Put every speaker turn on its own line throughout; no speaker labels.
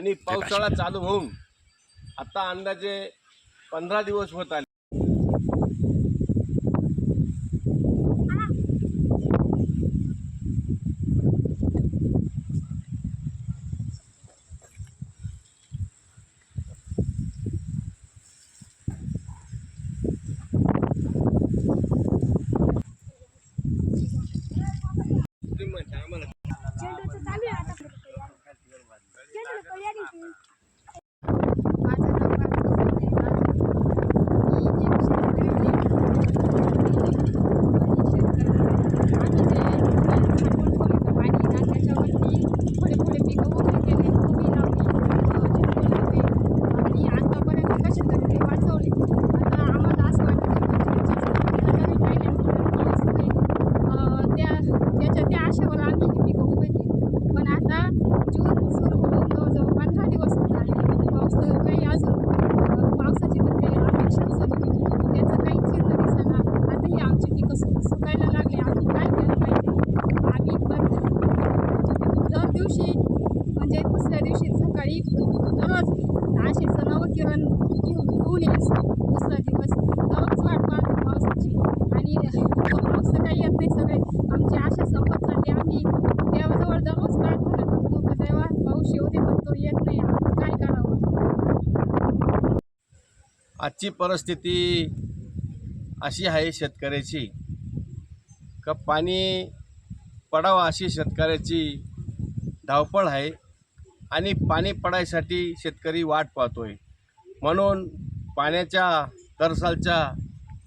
आणि पावसाळा चालू होऊन आता अंदाजे 15 दिवस होत आले।
म्हणजे दुसऱ्या दिवशी सकाळी दररोज नाशिकचं नवकिरण घेऊन यायचं। दुसरा दिवस दररोज वाट पाहतो पावसाची आणि पाऊस काही येत नाही। सगळे आमची आशा संपत चालली। आम्ही देवाजवळ दररोज प्रार्थना करतो की देवा पाऊस येऊ दे, पण तो येत नाही। काय करावं?
आजची परिस्थिती अशी आहे शेतकऱ्याची का पाणी पडावं अशी शेतकऱ्याची धावपळ आहे आणि पाणी पडायसाठी शेतकरी वाट पाहतोय। म्हणून पाण्याच्या तरसालच्या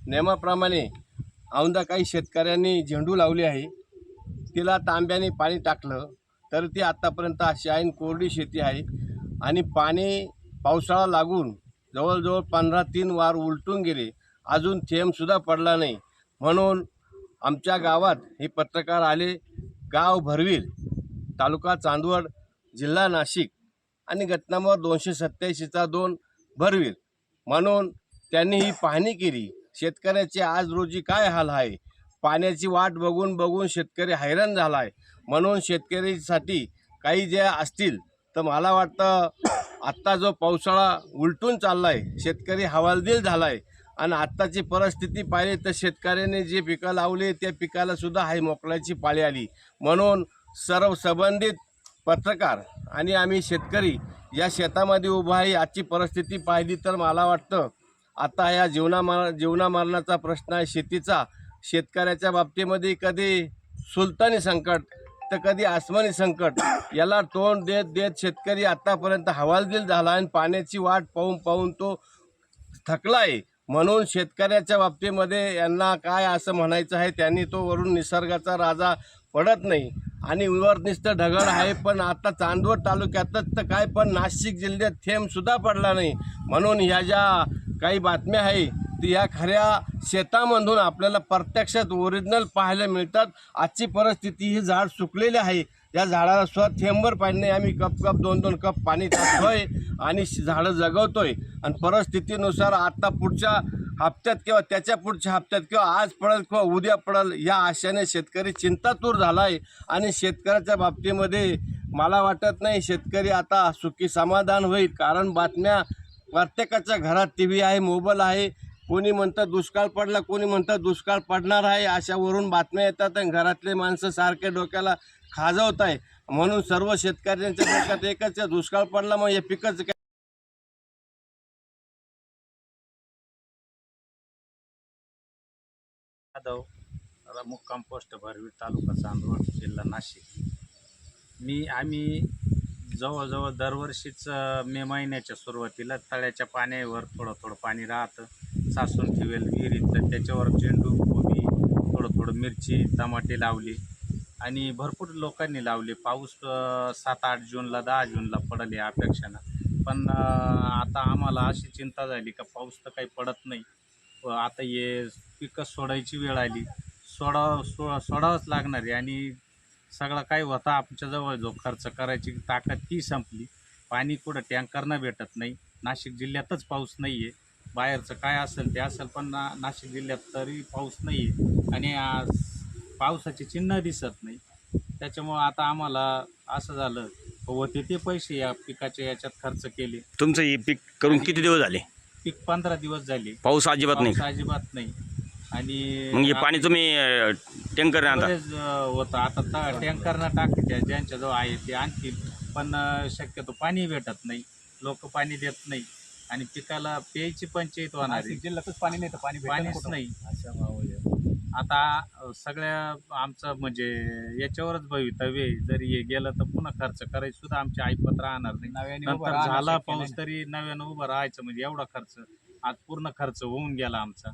नियमाप्रमाणे औंदा काही शेतकऱ्यांनी झेंडू लावली आहे, तिला तांब्याने पाणी टाकलं तर ती आत्तापर्यंत अशी ऐन कोरडी शेती आहे आणि पाणी पावसाळा लागून जवळजवळ 15-3 वार उलटून गेले, अजून थेंबसुद्धा पडला नाही। म्हणून आमच्या गावात हे पत्रकार आले, गाव भरविल, तालुका चांदवड, जिल्हा नाशिक आणि गट नंबर 287चा 2 भरविल। म्हणून त्यांनी ही पाहणी केली। शेतकऱ्याचे आज रोजी काय हाल आहे, पाण्याची वाट बघून बघून शेतकरी हैराण झाला आहे। म्हणून शेतकरीसाठी काही जे असतील तर मला वाटतं आत्ता जो पावसाळा उलटून चालला आहे, शेतकरी हवालदिल झाला आहे आणि आत्ताची परिस्थिती पाहिली तर शेतकऱ्याने जे पिकं लावले त्या पिकाला सुद्धा हाय मोकळ्याची पाळी आली। म्हणून सर्व संबंधित पत्रकार आणि आम्ही शेतकरी या शेतामध्ये उभा आहे। आजची परिस्थिती पाहिली तर मला वाटतं आता या जीवनामरणाचा प्रश्न आहे शेतीचा। शेतकऱ्याच्या बाबतीमध्ये कधी सुलतानी संकट तर कधी आसमानी संकट, याला तोंड देत देत शेतकरी आतापर्यंत हवालदिल झाला आणि पाण्याची वाट पाहून पाहून तो थकला आहे। म्हणून शेतकऱ्याच्या बाबतीमध्ये यांना काय असं म्हणायचं आहे, त्यांनी तो वरून निसर्गाचा राजा पडत नाही आणि वर नुसतं ढगाळ आहे, पण आता चांदवड तालुक्यातच तर काय पण नाशिक जिल्ह्यात थेंबसुद्धा पडला नाही। म्हणून ह्या ज्या काही बातम्या आहे ती या खऱ्या शेतामधून आपल्याला प्रत्यक्षात ओरिजिनल पाहायला मिळतात। आजची परिस्थिती ही झाड सुकलेले आहे, या झाडाला सुद्धा थेंबर पाणी नाही। आम्ही कप 2-2 कप पाणी टाकतोय आणि झाडं जगवतोय आणि परिस्थितीनुसार आता पुढच्या हप्त्यात किंवा त्याच्या पुढच्या हप्त्यात किंवा आज पडेल किंवा उद्या पडेल या आशेने शेतकरी चिंतातूर झाला आहे। आणि शेतकऱ्याच्या बाबतीमध्ये मला वाटत नाही शेतकरी आता सुखी समाधान होईल, कारण बातम्या प्रत्येकाच्या घरात TV आहे, मोबाईल आहे। कोणी म्हणतं दुष्काळ पडला, कोणी म्हणतं दुष्काळ पडणार आहे, अशावरून बातम्या येतात आणि घरातले माणसं सारखे डोक्याला खाजवत आहे। म्हणून सर्व शेतकऱ्यांच्या डोक्यात एकच आहे, दुष्काळ पडला मग हे पिकच
मुक्काम पोस्ट भरवी, तालुका चांदवड, जिल्हा नाशिक। आम्ही जवळजवळ दरवर्षीच मे महिन्याच्या सुरुवातीला तळ्याच्या पाण्यावर थोडं पाणी राहतं, साचून ठेवेल विहिरीत, त्याच्यावर झेंडू, कोबी, थोडं मिरची, टमाटे लावली आणि भरपूर लोकांनी लावले। पाऊस 7-8 जूनला 10 जूनला पडेल या अपेक्षानं, पण आता आम्हाला अशी चिंता झाली का पाऊस तर काही पडत नाही। आता हे पिकं सोडायची वेळ आली, सोडावंच लागणार आहे आणि सगळं काय होता आमच्याजवळ जो खर्च करायची ताकद ती संपली। पाणी कुठं टँकरनं भेटत नाही, नाशिक जिल्ह्यातच पाऊस नाही आहे। बाहेरचं काय असेल ते असेल, पण नाशिक जिल्ह्यात तरी पाऊस नाही आहे आणि पावसाचे चिन्ह दिसत नाही। त्याच्यामुळं आता आम्हाला असं झालं होते ते पैसे या पिकाच्या याच्यात खर्च केले.
तुमचं हे पीक करून किती दिवस झाले?
पीक 15 दिवस झाले,
पाऊस अजिबात नाही
पाऊस
का?
अजिबात नाही. आणि
मग हे पाणी तुम्ही टँकर आणता?
बरेच, होतं आता टँकरनं टाकते ज्यांच्याजवळ आहे ते आणतील, पण शक्यतो पाणी भेटत नाही, लोक पाणी देत नाही आणि पिकाला प्यायची पंचायत होणार आहे.
जिल्ह्यातच पाणी नाही तर
पाणीच नाही. आता सगळ्या आमचं म्हणजे याच्यावरच भवितव्य आहे. जरी हे गेलं तर पुन्हा खर्च करायचं सुद्धा आमची ऐपत राहणार नाही. नंतर झाला पाऊस तरी नव्यानं उभं राहायचं म्हणजे एवढा खर्च आज पूर्ण खर्च होऊन गेला आमचा.